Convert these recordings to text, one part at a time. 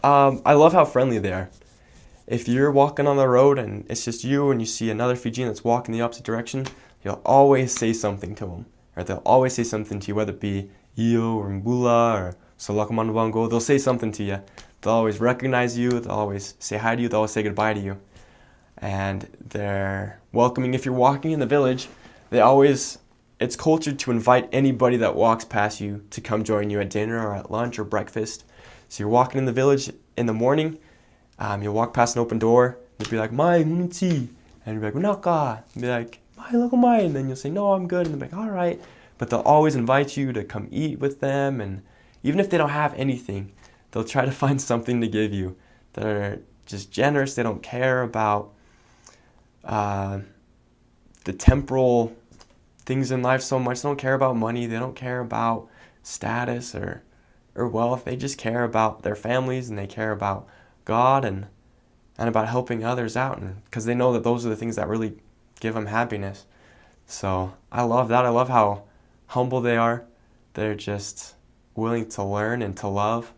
I love how friendly they are. If you're walking on the road and it's just you and you see another Fijian that's walking the opposite direction, you'll always say something to them. Or they'll always say something to you, whether it be iyo or mbula or salakamanwango. They'll say something to you. They'll always recognize you. They'll always say hi to you. They'll always say goodbye to you. And they're welcoming. If you're walking in the village, it's culture to invite anybody that walks past you to come join you at dinner or at lunch or breakfast. So you're walking in the village in the morning, you'll walk past an open door, you'll be like, Mai, ngunti. And you'll be like, Unaka. And be like, Mai, look at Mai. And then you'll say, no, I'm good. And they'll be like, all right. But they'll always invite you to come eat with them. And even if they don't have anything, they'll try to find something to give you. They're just generous. They don't care about the temporal things in life so much. They don't care about money. They don't care about status or wealth. They just care about their families, and they care about God and about helping others out, and because they know that those are the things that really give them happiness. So I love that. I love how humble they are. They're just willing to learn and to love.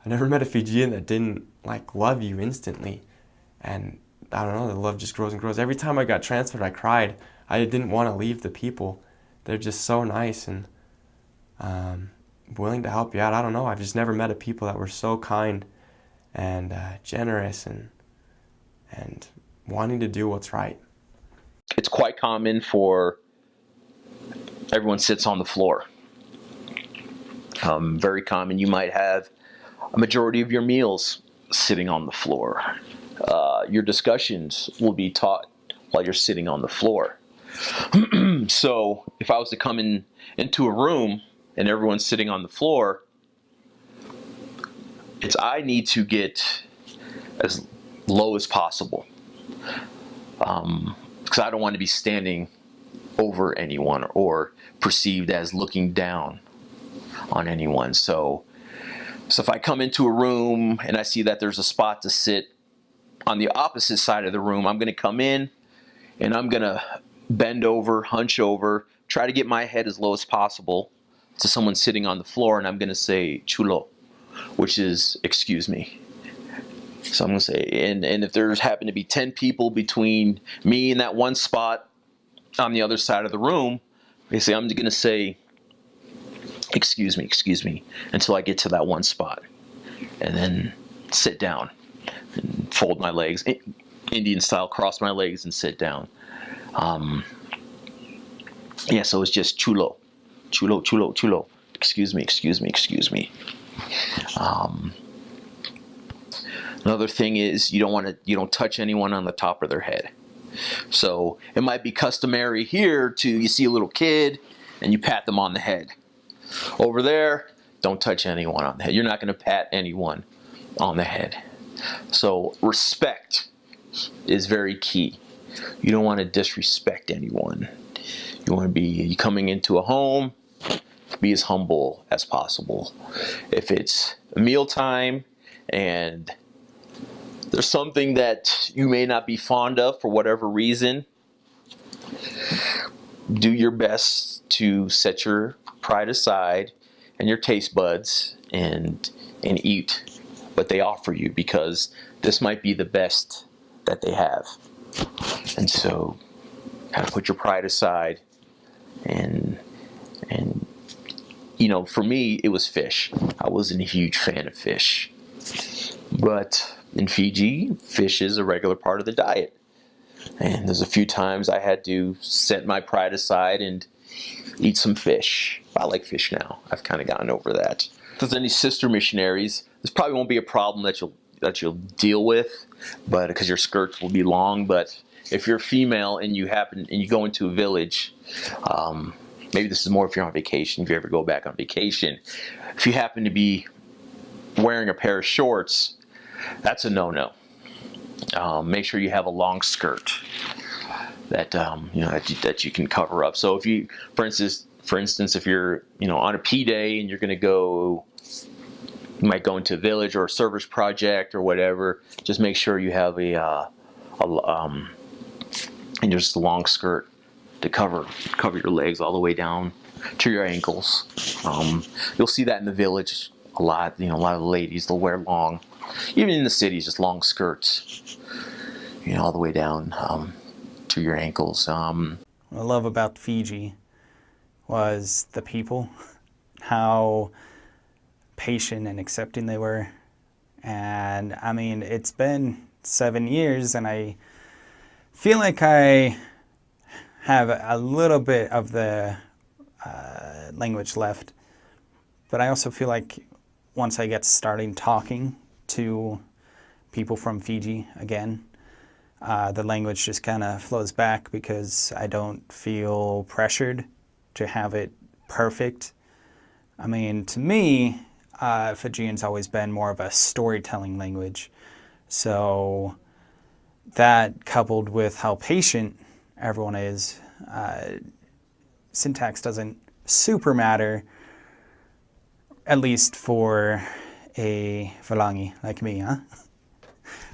I never met a Fijian that didn't like love you instantly, and I don't know, the love just grows and grows. Every time I got transferred, I cried. I didn't want to leave the people. They're just so nice and willing to help you out. I don't know. I've just never met a people that were so kind and generous and wanting to do what's right. It's quite common for everyone sits on the floor. Very common. You might have a majority of your meals sitting on the floor. Your discussions will be taught while you're sitting on the floor. So if I was to come into a room and everyone's sitting on the floor, I need to get as low as possible, because I don't want to be standing over anyone or perceived as looking down on anyone. So if I come into a room and I see that there's a spot to sit on the opposite side of the room, I'm going to come in and I'm going to bend over, hunch over, try to get my head as low as possible to someone sitting on the floor, and I'm going to say chulo, which is excuse me. So I'm going to say, and if there's happen to be 10 people between me and that one spot on the other side of the room, basically I'm going to say excuse me, until I get to that one spot, and then sit down and fold my legs, Indian style, cross my legs and sit down. So it's just chulo, excuse me. Another thing is you don't touch anyone on the top of their head. So it might be customary here you see a little kid and you pat them on the head. Over there, don't touch anyone on the head. You're not going to pat anyone on the head. So respect is very key. You don't want to disrespect anyone. You want to be coming into a home, be as humble as possible. If it's mealtime and there's something that you may not be fond of for whatever reason, do your best to set your pride aside and your taste buds and eat what they offer you, because this might be the best that they have. And so kind of put your pride aside and for me it was fish. I wasn't a huge fan of fish, but in Fiji, fish is a regular part of the diet. And there's a few times I had to set my pride aside and eat some fish. I like fish now. I've kind of gotten over that. If there's any sister missionaries, this probably won't be a problem that you'll deal with, but because your skirts will be long. But if you're female and you go into a village, maybe this is more if you're on vacation, if you ever go back on vacation, if you happen to be wearing a pair of shorts, that's a no-no. Make sure you have a long skirt that you can cover up. So if you, for instance, if you're on a P day and you're going to go, you might go into a village or a service project or whatever, just make sure you have and just a long skirt to cover your legs all the way down to your ankles. You'll see that in the village a lot. A lot of the ladies, they'll wear long Even in the cities, just long skirts, all the way down to your ankles. What I love about Fiji was the people, how patient and accepting they were. And I mean, it's been 7 years and I feel like I have a little bit of the language left. But I also feel like once I get starting talking to people from Fiji again, the language just kind of flows back because I don't feel pressured to have it perfect. I mean, to me, Fijian's always been more of a storytelling language. So that coupled with how patient everyone is, syntax doesn't super matter, at least for a Valangi like me, huh?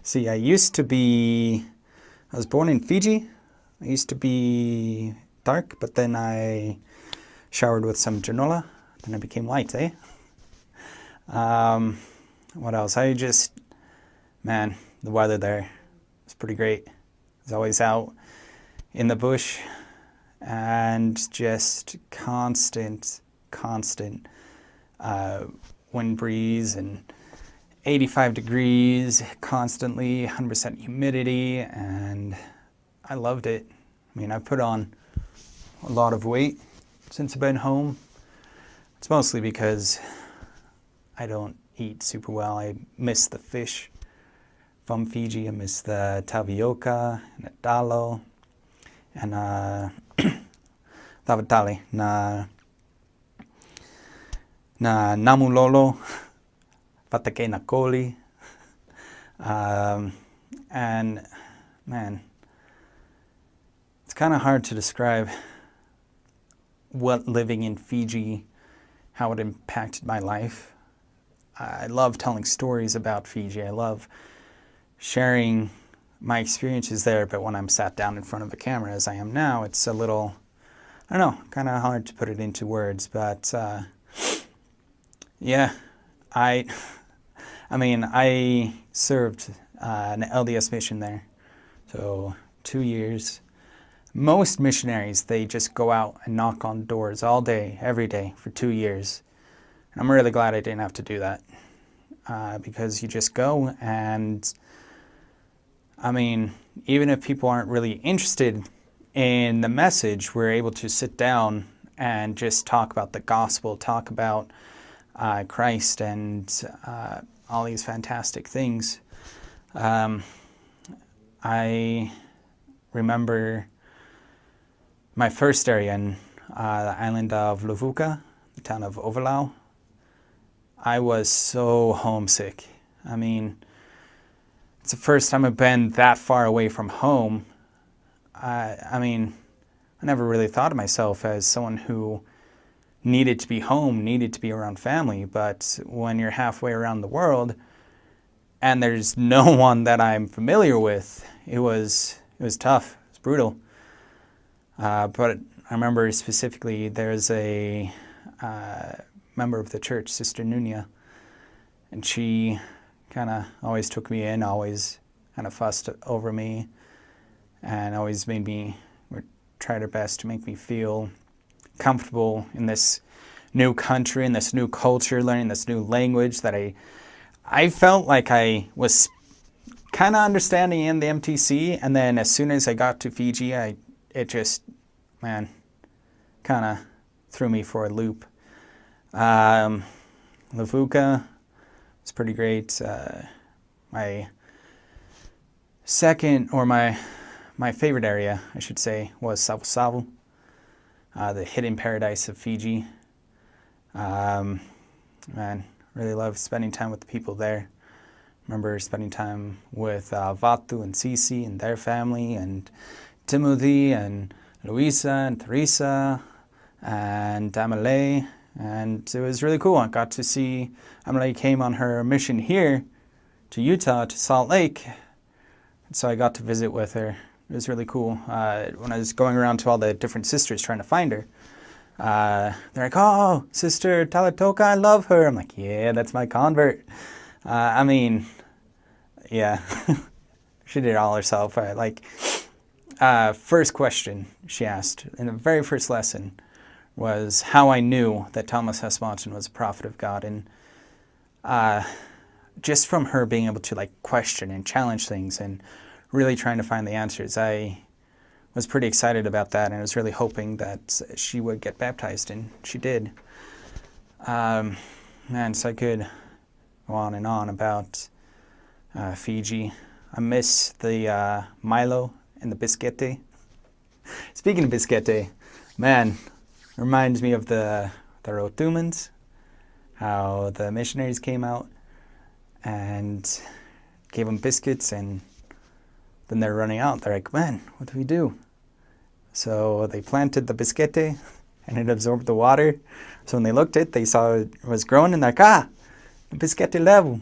See, I was born in Fiji. I used to be dark, but then I showered with some granola, then I became white, eh? What else? Man, the weather there was pretty great. I was always out in the bush and just constant wind breeze and 85 degrees constantly, 100% humidity, and I loved it. I mean, I've put on a lot of weight since I've been home. It's mostly because I don't eat super well. I miss the fish from Fiji. I miss the tapioca and the dalo and tavatali na namulolo, patake na koli. And man, it's kind of hard to describe what living in Fiji, how it impacted my life. I love telling stories about Fiji. I love sharing my experiences there, but when I'm sat down in front of a camera as I am now, it's a little, I don't know, kind of hard to put it into words, but yeah, I served an LDS mission there, so 2 years. Most missionaries, they just go out and knock on doors all day, every day for 2 years. And I'm really glad I didn't have to do that because you just go and, I mean, even if people aren't really interested in the message, we're able to sit down and just talk about the gospel, talk about Christ and all these fantastic things. I remember my first area in the island of Luvuka, the town of Ovalau. I was so homesick. I mean, it's the first time I've been that far away from home. I mean, I never really thought of myself as someone who needed to be home, needed to be around family, but when you're halfway around the world and there's no one that I'm familiar with, it was tough, it was brutal. But I remember specifically there's a member of the church, Sister Nunia, and she kind of always took me in, always kind of fussed over me, and always made me, or tried her best to make me feel comfortable in this new country, in this new culture, learning this new language that I felt like I was kind of understanding in the MTC, and then as soon as I got to Fiji, it just, man, kind of threw me for a loop. Levuka was pretty great. My second, or my favorite area, I should say, was Savu, the hidden paradise of Fiji. Man, really loved spending time with the people there. Remember spending time with Vatu and Sisi and their family, and Timothy and Luisa and Teresa and Amalei, and it was really cool. I got to see Amalei came on her mission here to Utah, to Salt Lake, and so I got to visit with her. It was really cool. When I was going around to all the different sisters trying to find her, they're like, "Oh, Sister Talatoka, I love her." I'm like, "Yeah, that's my convert." I mean, Yeah. She did it all herself. First question she asked in the very first lesson was how I knew that Thomas S. Monson was a prophet of God. And just from her being able to question and challenge things and really trying to find the answers, I was pretty excited about that, and I was really hoping that she would get baptized, and she did. And so I could go on and on about Fiji. I miss the Milo and the bisquete. Speaking of bisquete, man, reminds me of the Rotumans, how the missionaries came out and gave them biscuits, and then they're running out. They're like, man, what do we do? So they planted the bisquete, and it absorbed the water. So when they looked at it, they saw it was growing, and they're like, the bisquete level.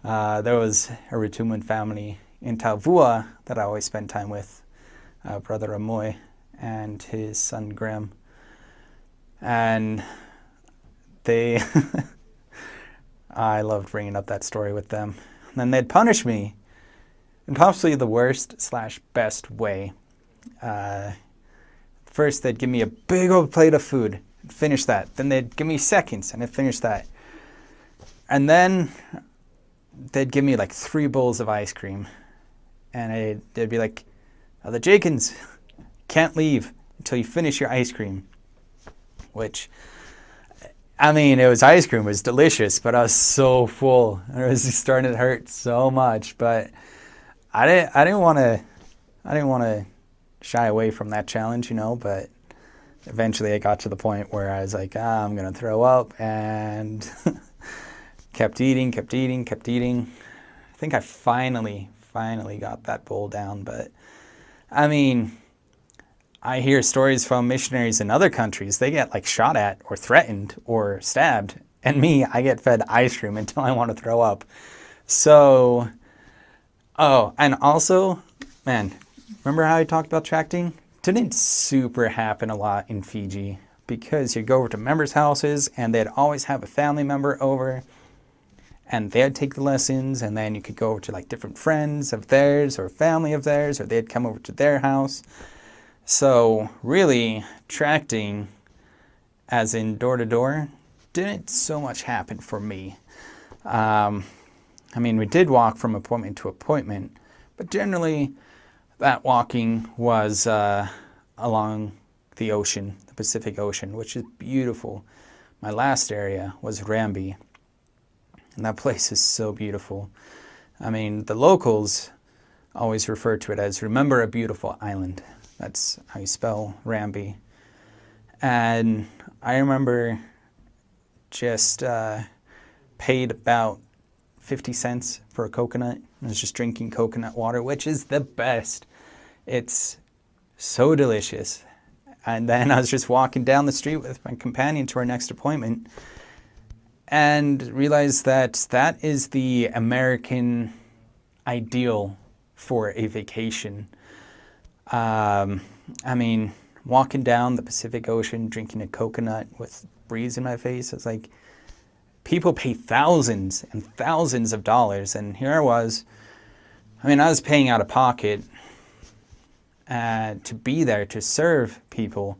There was a Rotuman family in Tavua that I always spend time with, Brother Amoy and his son Graham. And they, I loved bringing up that story with them. And then they'd punish me in possibly the worst/best way. First, they'd give me a big old plate of food, and finish that. Then they'd give me seconds, and I'd finish that. And then they'd give me 3 bowls of ice cream. And they'd be like, the Jenkins can't leave until you finish your ice cream. Which, I mean, it was ice cream. It was delicious, but I was so full. It was starting to hurt so much. But I didn't want to shy away from that challenge, but eventually I got to the point where I was like, I'm going to throw up, and kept eating. I think I finally got that bowl down. But I mean, I hear stories from missionaries in other countries. They get shot at or threatened or stabbed. And me, I get fed ice cream until I want to throw up. So, and also, man, remember how I talked about tracting? Didn't super happen a lot in Fiji, because you'd go over to members' houses and they'd always have a family member over, and they'd take the lessons, and then you could go over to different friends of theirs or family of theirs, or they'd come over to their house. So really, tracting, as in door to door, didn't so much happen for me. I mean, we did walk from appointment to appointment, but generally that walking was along the ocean, the Pacific Ocean, which is beautiful. My last area was Rambi, and that place is so beautiful. I mean, the locals always refer to it as Remember a Beautiful Island. That's how you spell Rambi. And I remember just paid about 50 cents for a coconut. I was just drinking coconut water, which is the best. It's so delicious. And then I was just walking down the street with my companion to our next appointment, and realized that that is the American ideal for a vacation. I mean, walking down the Pacific Ocean, drinking a coconut with breeze in my face, it's like, people pay thousands and thousands of dollars, and here I was. I mean, I was paying out of pocket to be there to serve people,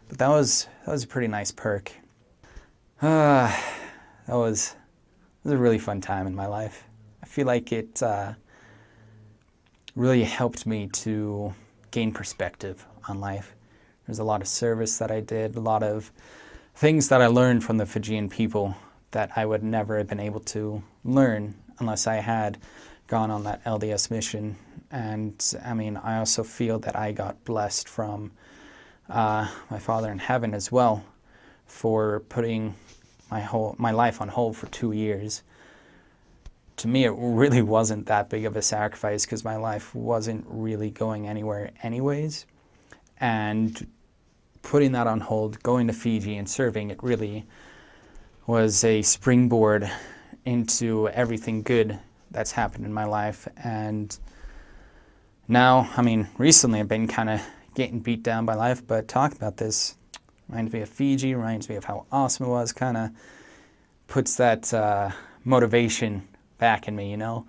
but that was a pretty nice perk. That was a really fun time in my life. I feel like it really helped me to gain perspective on life. There's a lot of service that I did, a lot of things that I learned from the Fijian people that I would never have been able to learn unless I had gone on that LDS mission. And I mean, I also feel that I got blessed from my Father in heaven as well for putting my life on hold for 2 years. To me, it really wasn't that big of a sacrifice, because my life wasn't really going anywhere anyways. And putting that on hold, going to Fiji and serving, it really was a springboard into everything good that's happened in my life. And now, I mean, recently I've been kind of getting beat down by life, but talking about this reminds me of Fiji, reminds me of how awesome it was, kind of puts that motivation backing me, you know.